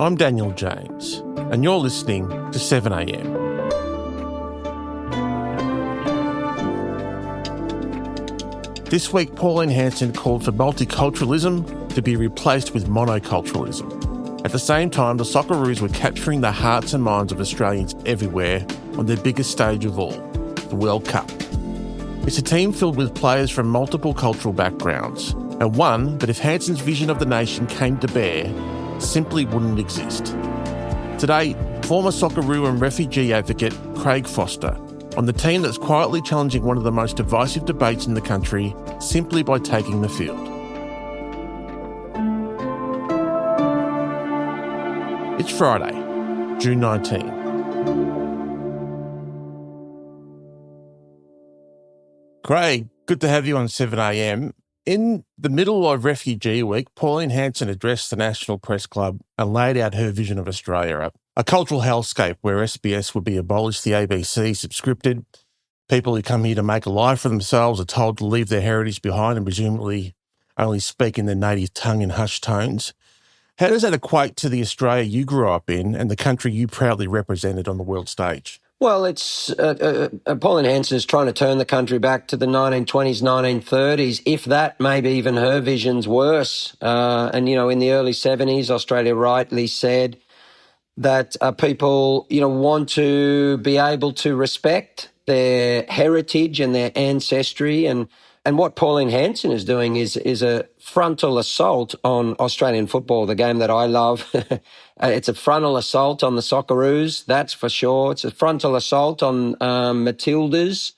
I'm Daniel James, and you're listening to 7am. This week, Pauline Hanson called for multiculturalism to be replaced with monoculturalism. At the same time, the Socceroos were capturing the hearts and minds of Australians everywhere on their biggest stage of all, the World Cup. It's a team filled with players from multiple cultural backgrounds, and one that if Hanson's vision of the nation came to bear, simply wouldn't exist. Today, former Socceroo and refugee advocate Craig Foster on the team that's quietly challenging one of the most divisive debates in the country simply by taking the field. It's Friday, June 19. Craig, good to have you on 7am. In the middle of Refugee Week, Pauline Hanson addressed the National Press Club and laid out her vision of Australia, a cultural hellscape where SBS would be abolished, the ABC subscripted. People who come here to make a life for themselves are told to leave their heritage behind and presumably only speak in their native tongue in hushed tones. How does that equate to the Australia you grew up in and the country you proudly represented on the world stage? Well, it's Pauline Hanson is trying to turn the country back to the 1920s, 1930s, if that, maybe even her vision's worse. And, in the early 70s, Australia rightly said that people, want to be able to respect their heritage and their ancestry. And what Pauline Hanson is doing is a frontal assault on Australian football, the game that I love. It's a frontal assault on the Socceroos, that's for sure. It's a frontal assault on Matildas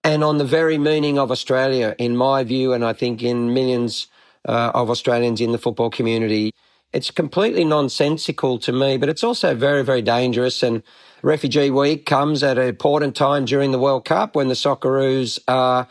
and on the very meaning of Australia, in my view, and I think in millions of Australians in the football community. It's completely nonsensical to me, but it's also very, very dangerous. And Refugee Week comes at an important time during the World Cup when the Socceroos are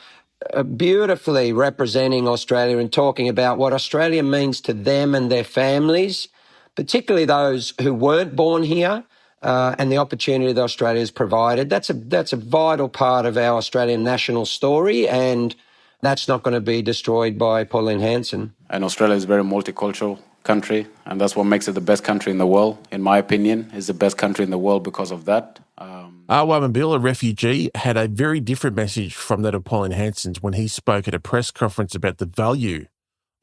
beautifully representing Australia and talking about what Australia means to them and their families, particularly those who weren't born here, and the opportunity that Australia has provided. That's a vital part of our Australian national story, and that's not going to be destroyed by Pauline Hanson. And Australia is a very multicultural country, and that's what makes it the best country in the world. In my opinion, it's the best country in the world because of that. Arwam Bill, a refugee, had a very different message from that of Pauline Hanson's when he spoke at a press conference about the value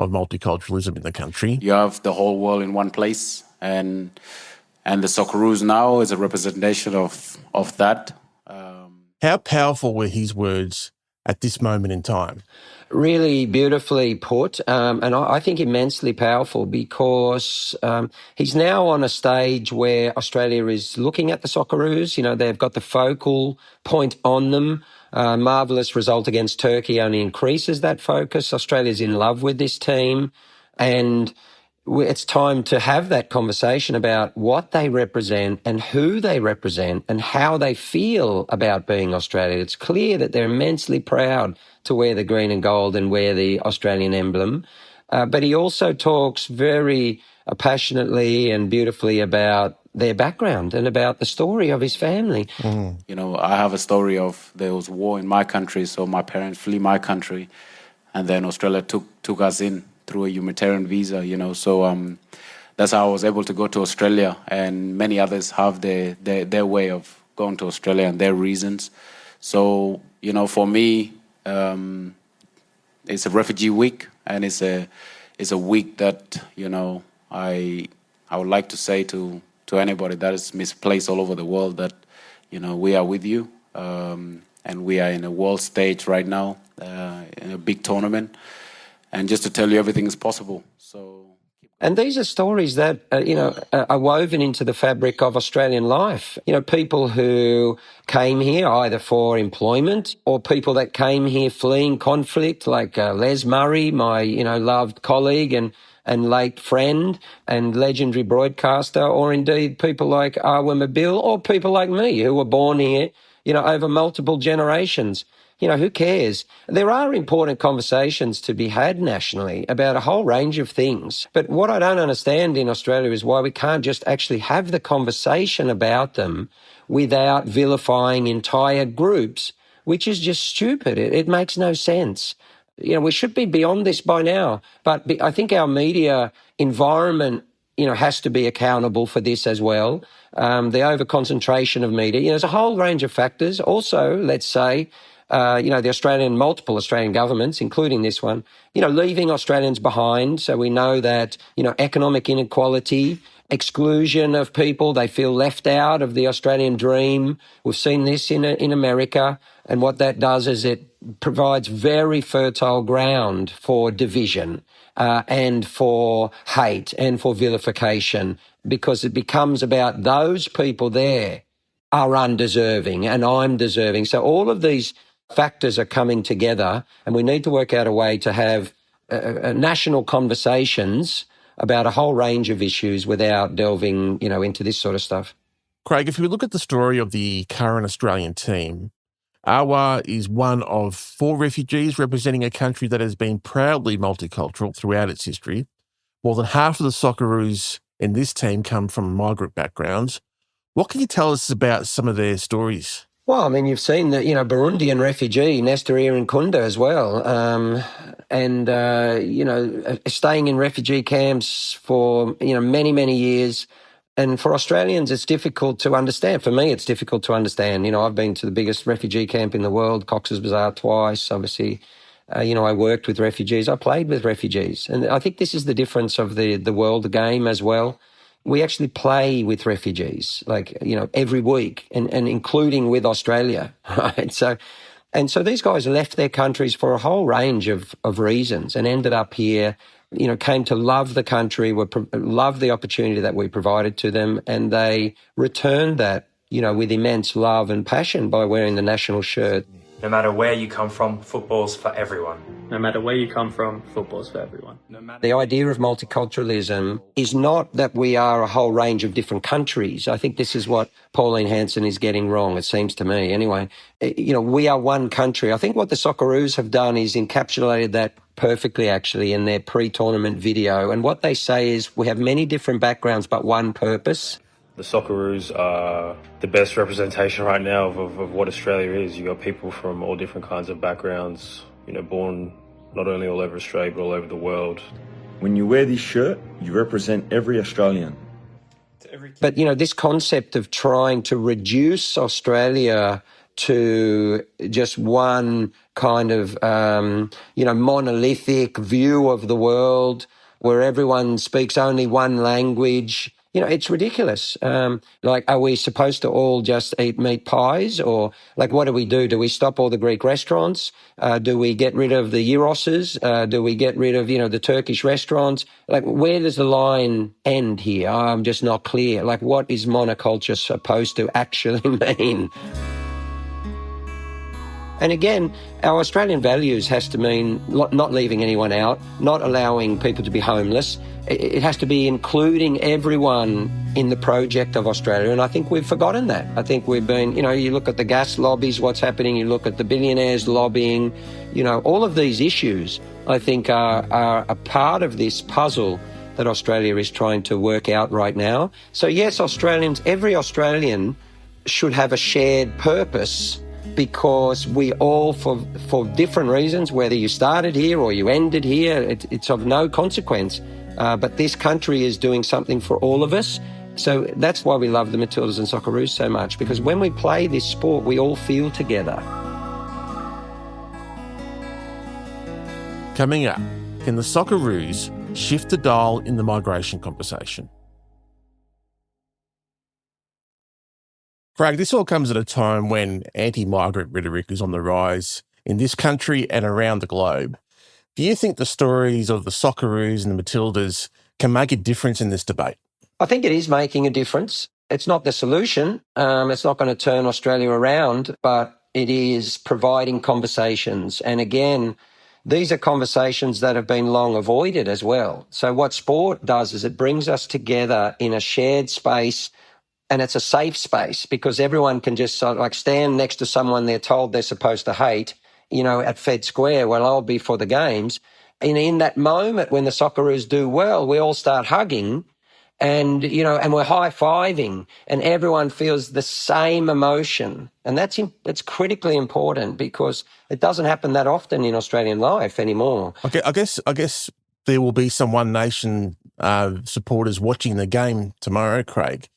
of multiculturalism in the country. You have the whole world in one place, and the Socceroos now is a representation of that. How powerful were his words at this moment in time? Really beautifully put, and I think immensely powerful because he's now on a stage where Australia is looking at the Socceroos. They've got the focal point on them. Marvellous result against Turkey only increases that focus. Australia's in love with this team, and it's time to have that conversation about what they represent and who they represent and how they feel about being Australia. It's clear that they're immensely proud to wear the green and gold and wear the Australian emblem. But he also talks very passionately and beautifully about their background and about the story of his family. I have a story of there was war in my country, so my parents flee my country, and then Australia took us in through a humanitarian visa, so that's how I was able to go to Australia, and many others have their way of going to Australia and their reasons. So, for me, it's a refugee week, and it's a week that, I would like to say to anybody that is misplaced all over the world that, we are with you, and we are in a world stage right now, in a big tournament. And just to tell you everything is possible. And these are stories that, are woven into the fabric of Australian life. People who came here either for employment or people that came here fleeing conflict, like Les Murray, my, loved colleague and late friend and legendary broadcaster, or indeed people like Arwam Bill or people like me who were born here, over multiple generations. Who cares? There are important conversations to be had nationally about a whole range of things. But what I don't understand in Australia is why we can't just actually have the conversation about them without vilifying entire groups, which is just stupid. It makes no sense. We should be beyond this by now. But I think our media environment has to be accountable for this as well. The over-concentration of media, there's a whole range of factors. Also, let's say, the multiple Australian governments, including this one, leaving Australians behind. So we know that, economic inequality, exclusion of people, they feel left out of the Australian dream. We've seen this in America. And what that does is it provides very fertile ground for division and for hate and for vilification, because it becomes about those people there are undeserving and I'm deserving. So all of these factors are coming together, and we need to work out a way to have national conversations about a whole range of issues without delving, into this sort of stuff. Craig, if we look at the story of the current Australian team, Awa is one of 4 refugees representing a country that has been proudly multicultural throughout its history. More than half of the Socceroos in this team come from migrant backgrounds. What can you tell us about some of their stories? Well, I mean, you've seen the, Burundian refugee, Nestor Irinkunda as well. Staying in refugee camps for, many, many years. And for Australians, it's difficult to understand. For me, it's difficult to understand. I've been to the biggest refugee camp in the world, Cox's Bazar, twice. Obviously, I worked with refugees. I played with refugees. And I think this is the difference of the world game as well. We actually play with refugees, every week, and including with Australia, right? So these guys left their countries for a whole range of reasons and ended up here, came to love the country, loved the opportunity that we provided to them, and they returned that, with immense love and passion by wearing the national shirt. No matter where you come from, football's for everyone. No matter where you come from, football's for everyone. The idea of multiculturalism is not that we are a whole range of different countries. I think this is what Pauline Hanson is getting wrong, it seems to me. Anyway, we are one country. I think what the Socceroos have done is encapsulated that perfectly, actually, in their pre-tournament video. And what they say is we have many different backgrounds but one purpose. The Socceroos are the best representation right now of what Australia is. You've got people from all different kinds of backgrounds, born not only all over Australia, but all over the world. When you wear this shirt, you represent every Australian. But, this concept of trying to reduce Australia to just one kind of, monolithic view of the world where everyone speaks only one language, it's ridiculous. Are we supposed to all just eat meat pies? Or, what do we do? Do we stop all the Greek restaurants? Do we get rid of the gyros? Do we get rid of, the Turkish restaurants? Where does the line end here? I'm just not clear. What is monoculture supposed to actually mean? And again, our Australian values has to mean not leaving anyone out, not allowing people to be homeless. It has to be including everyone in the project of Australia. And I think we've forgotten that. I think we've been, you look at the gas lobbies, what's happening, you look at the billionaires lobbying, all of these issues, I think are a part of this puzzle that Australia is trying to work out right now. So yes, every Australian should have a shared purpose, because we all, for different reasons, whether you started here or you ended here, it's of no consequence. But this country is doing something for all of us. So that's why we love the Matildas and Socceroos so much, because when we play this sport, we all feel together. Coming up, can the Socceroos shift the dial in the migration conversation? Craig, this all comes at a time when anti-migrant rhetoric is on the rise in this country and around the globe. Do you think the stories of the Socceroos and the Matildas can make a difference in this debate? I think it is making a difference. It's not the solution. It's not going to turn Australia around, but it is providing conversations. And again, these are conversations that have been long avoided as well. So what sport does is it brings us together in a shared space. And it's a safe space because everyone can just sort of stand next to someone they're told they're supposed to hate, at Fed Square. Well, I'll be for the games. And in that moment when the Socceroos do well, we all start hugging and, and we're high-fiving and everyone feels the same emotion. And that's critically important because it doesn't happen that often in Australian life anymore. Okay, I guess there will be some One Nation supporters watching the game tomorrow, Craig.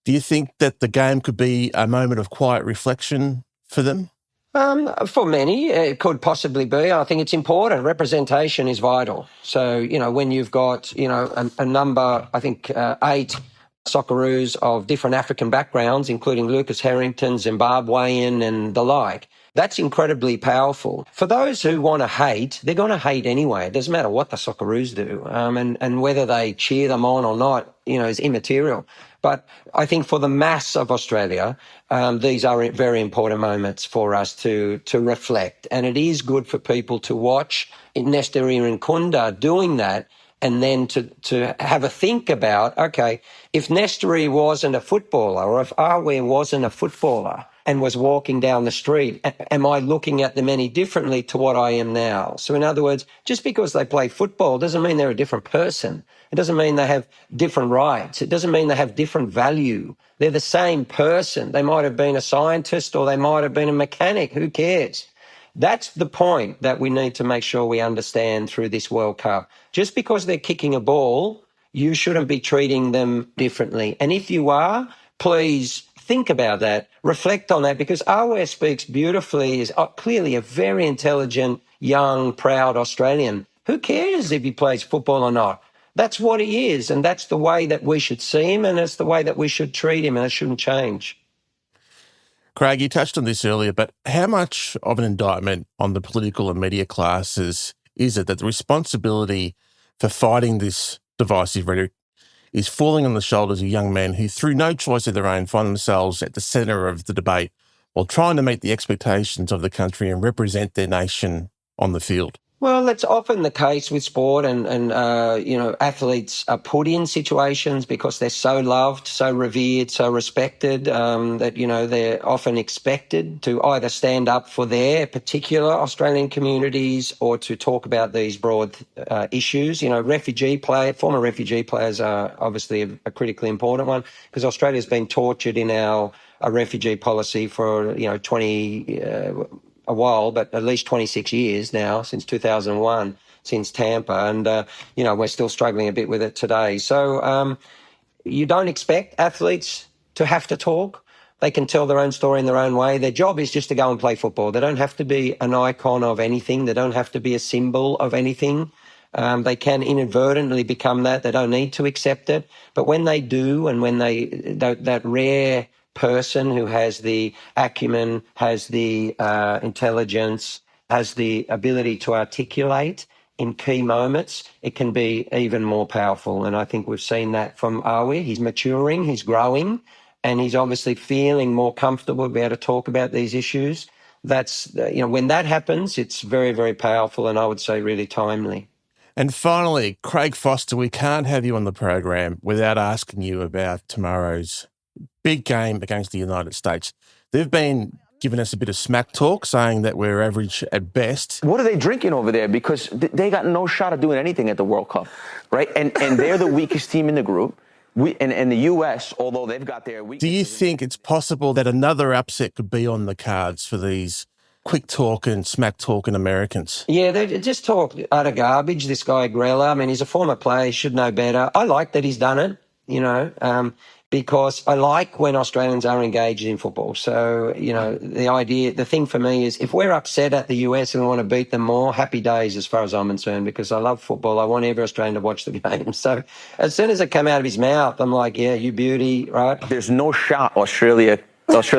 Do you think that the game could be a moment of quiet reflection for them? For many, it could possibly be. I think it's important. Representation is vital. So, when you've got, a number, I think 8 Socceroos of different African backgrounds, including Lucas Harrington, Zimbabwean and the like, that's incredibly powerful. For those who want to hate, they're going to hate anyway. It doesn't matter what the Socceroos do. And whether they cheer them on or not, is immaterial. But I think for the mass of Australia, these are very important moments for us to reflect. And it is good for people to watch Nesteri Nkunda doing that, and then to have a think about, okay, if Nesteri wasn't a footballer, or if Awe wasn't a footballer and was walking down the street, am I looking at them any differently to what I am now? So in other words, just because they play football doesn't mean they're a different person. It doesn't mean they have different rights. It doesn't mean they have different value. They're the same person. They might have been a scientist or they might have been a mechanic. Who cares? That's the point that we need to make sure we understand through this World Cup. Just because they're kicking a ball, you shouldn't be treating them differently. And if you are, please think about that, reflect on that, because Awe speaks beautifully, is clearly a very intelligent, young, proud Australian. Who cares if he plays football or not? That's what he is, and that's the way that we should see him, and it's the way that we should treat him, and it shouldn't change. Craig, you touched on this earlier, but how much of an indictment on the political and media classes is it that the responsibility for fighting this divisive rhetoric is falling on the shoulders of young men who, through no choice of their own, find themselves at the centre of the debate while trying to meet the expectations of the country and represent their nation on the field? Well, that's often the case with sport, and athletes are put in situations because they're so loved, so revered, so respected, that, they're often expected to either stand up for their particular Australian communities or to talk about these broad issues. Former refugee players are obviously a critically important one, because Australia's been tortured in our refugee policy for, 20 a while, but at least 26 years now, since 2001, since Tampa, and, we're still struggling a bit with it today. So you don't expect athletes to have to talk. They can tell their own story in their own way. Their job is just to go and play football. They don't have to be an icon of anything. They don't have to be a symbol of anything. They can inadvertently become that. They don't need to accept it. But when they do, and when that rare person who has the acumen, has the intelligence, has the ability to articulate in key moments, it can be even more powerful. And I think we've seen that from Awe. He's maturing, he's growing, and he's obviously feeling more comfortable to be able to talk about these issues. That's, when that happens, it's very, very powerful, and I would say really timely. And finally, Craig Foster, we can't have you on the program without asking you about tomorrow's big game against the United States. They've been giving us a bit of smack talk, saying that we're average at best. What are they drinking over there? Because they got no shot of doing anything at the World Cup, right? And they're the weakest team in the group. And the US, although they've got their weaknesses. Do you think it's possible that another upset could be on the cards for these quick talk and smack talking Americans? Yeah, they just talk utter garbage, this guy Grella. I mean, he's a former player, he should know better. I like that he's done it, because I like when Australians are engaged in football. So, the thing for me is, if we're upset at the US and we want to beat them more, happy days as far as I'm concerned, because I love football. I want every Australian to watch the game. So as soon as it came out of his mouth, I'm like, yeah, you beauty, right? There's no shot Australia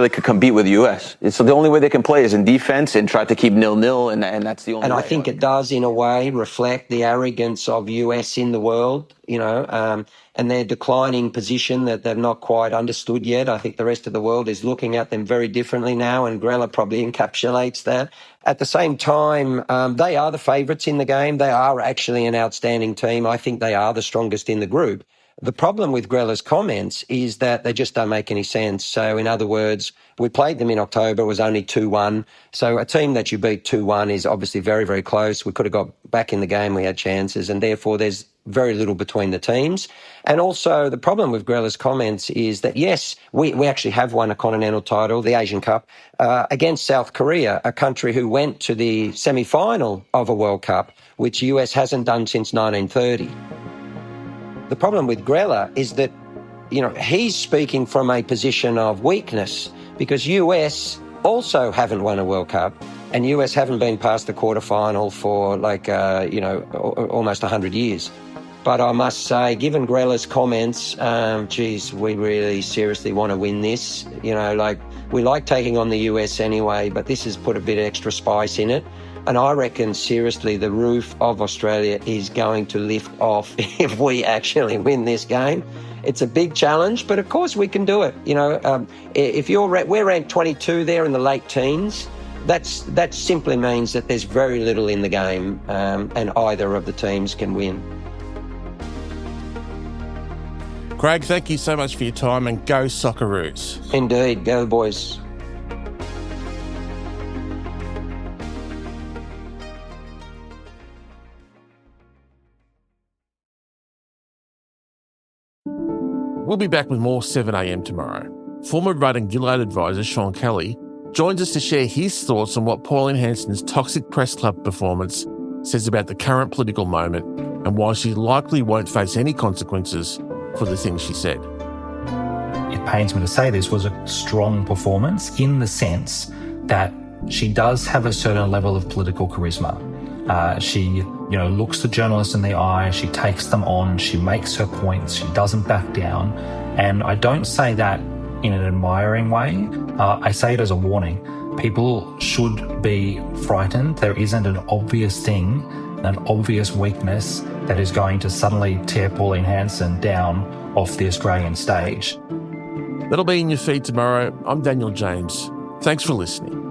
could compete with the US. So the only way they can play is in defense and try to keep 0-0, and that's the only way. And I think it does, in a way, reflect the arrogance of US in the world, and their declining position that they've not quite understood yet. I think the rest of the world is looking at them very differently now, and Grella probably encapsulates that. At the same time, they are the favourites in the game. They are actually an outstanding team. I think they are the strongest in the group. The problem with Grella's comments is that they just don't make any sense. So, in other words, we played them in October, it was only 2-1. So a team that you beat 2-1 is obviously very, very close. We could have got back in the game, we had chances, and therefore there's very little between the teams. And also the problem with Grella's comments is that, yes, we actually have won a continental title, the Asian Cup, against South Korea, a country who went to the semi-final of a World Cup, which US hasn't done since 1930. The problem with Grella is that, he's speaking from a position of weakness because US also haven't won a World Cup and US haven't been past the quarterfinal for almost 100 years. But I must say, given Grella's comments, we really seriously want to win this. We like taking on the US anyway, but this has put a bit of extra spice in it. And I reckon, seriously, the roof of Australia is going to lift off if we actually win this game. It's a big challenge, but of course we can do it. If we're ranked 22 there in the late teens, that simply means that there's very little in the game, and either of the teams can win. Craig, thank you so much for your time, and go Socceroos. Indeed, go boys. We'll be back with more 7am tomorrow. Former Rudd and Gillard advisor Sean Kelly joins us to share his thoughts on what Pauline Hanson's toxic press club performance says about the current political moment and why she likely won't face any consequences for the things she said. It pains me to say this was a strong performance in the sense that she does have a certain level of political charisma. She looks the journalists in the eye, she takes them on, she makes her points, she doesn't back down. And I don't say that in an admiring way. I say it as a warning. People should be frightened. There isn't an obvious thing, an obvious weakness that is going to suddenly tear Pauline Hanson down off the Australian stage. That'll be in your feed tomorrow. I'm Daniel James. Thanks for listening.